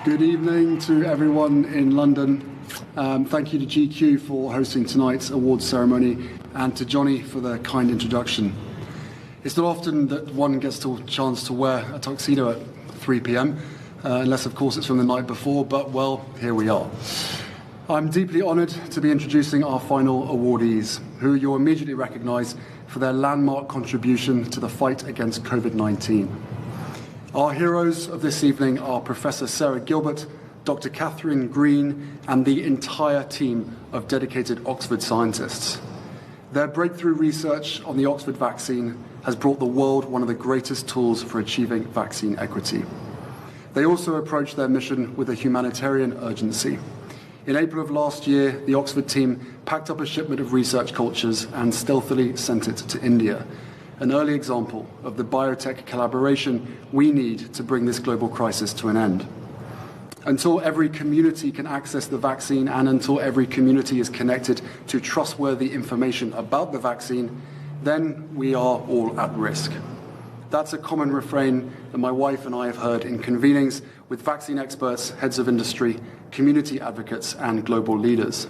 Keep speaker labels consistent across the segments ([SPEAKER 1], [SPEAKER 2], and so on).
[SPEAKER 1] Good evening to everyone in London. Thank you to GQ for hosting tonight's awards ceremony and to Johnny for the kind introduction. It's not often that one gets the chance to wear a tuxedo at 3 p.m, unless of course it's from the night before, but well, here we are. I'm deeply honoured to be introducing our final awardees, who you'll immediately recognise for their landmark contribution to the fight against COVID-19. Our heroes of this evening are Professor Sarah Gilbert, Dr. Catherine Green, and the entire team of dedicated Oxford scientists. Their breakthrough research on the Oxford vaccine has brought the world one of the greatest tools for achieving vaccine equity. They also approach their mission with a humanitarian urgency. In April of last year, the Oxford team packed up a shipment of research cultures and stealthily sent it to India, an early example of the biotech collaboration we need to bring this global crisis to an end. Until every community can access the vaccine and until every community is connected to trustworthy information about the vaccine, then we are all at risk. That's a common refrain that my wife and I have heard in convenings with vaccine experts, heads of industry, community advocates, and global leaders.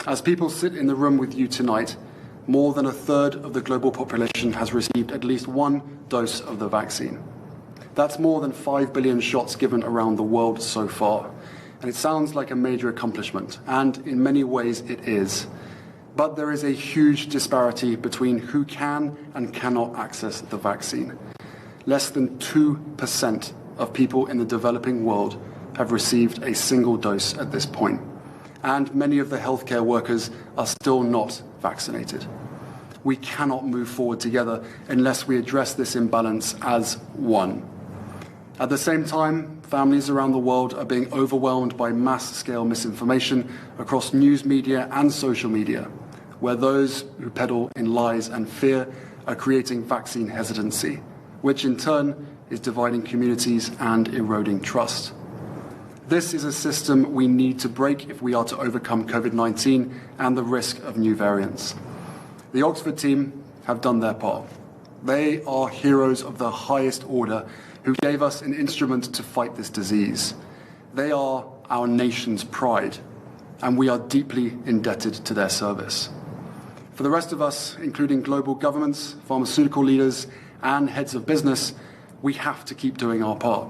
[SPEAKER 1] As people sit in the room with you tonight, more than a third of the global population has received at least one dose of the vaccine. That's more than 5 billion shots given around the world so far. And it sounds like a major accomplishment, and in many ways it is. But there is a huge disparity between who can and cannot access the vaccine. Less than 2% of people in the developing world have received a single dose at this point. And many of the healthcare workers are still not vaccinated. We cannot move forward together unless we address this imbalance as one. At the same time, families around the world are being overwhelmed by mass-scale misinformation across news media and social media, where those who peddle in lies and fear are creating vaccine hesitancy, which in turn is dividing communities and eroding trust. This is a system we need to break if we are to overcome COVID-19 and the risk of new variants. The Oxford team have done their part. They are heroes of the highest order who gave us an instrument to fight this disease. They are our nation's pride, and we are deeply indebted to their service. For the rest of us, including global governments, pharmaceutical leaders, and heads of business, we have to keep doing our part.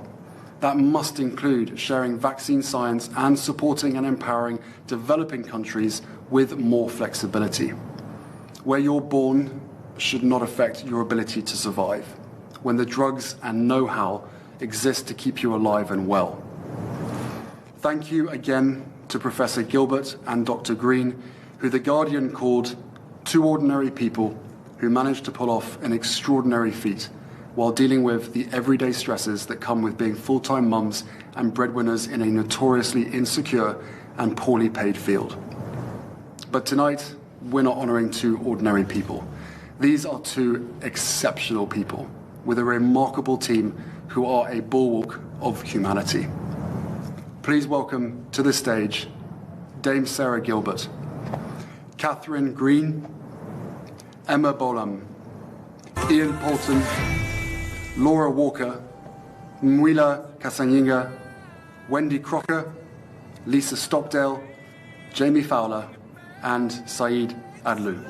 [SPEAKER 1] That must include sharing vaccine science and supporting and empowering developing countries with more flexibility. Where you're born should not affect your ability to survive, when the drugs and know-how exist to keep you alive and well. Thank you again to Professor Gilbert and Dr. Green, who The Guardian called two ordinary people who managed to pull off an extraordinary feat while dealing with the everyday stresses that come with being full-time mums and breadwinners in a notoriously insecure and poorly paid field. But tonight, we're not honouring two ordinary people. These are two exceptional people with a remarkable team who are a bulwark of humanity. Please welcome to the stage Dame Sarah Gilbert, Catherine Green, Emma Bolam, Ian Poulton, Laura Walker, Mwila Kasanyinga, Wendy Crocker, Lisa Stockdale, Jamie Fowler, and Saeed Adlu.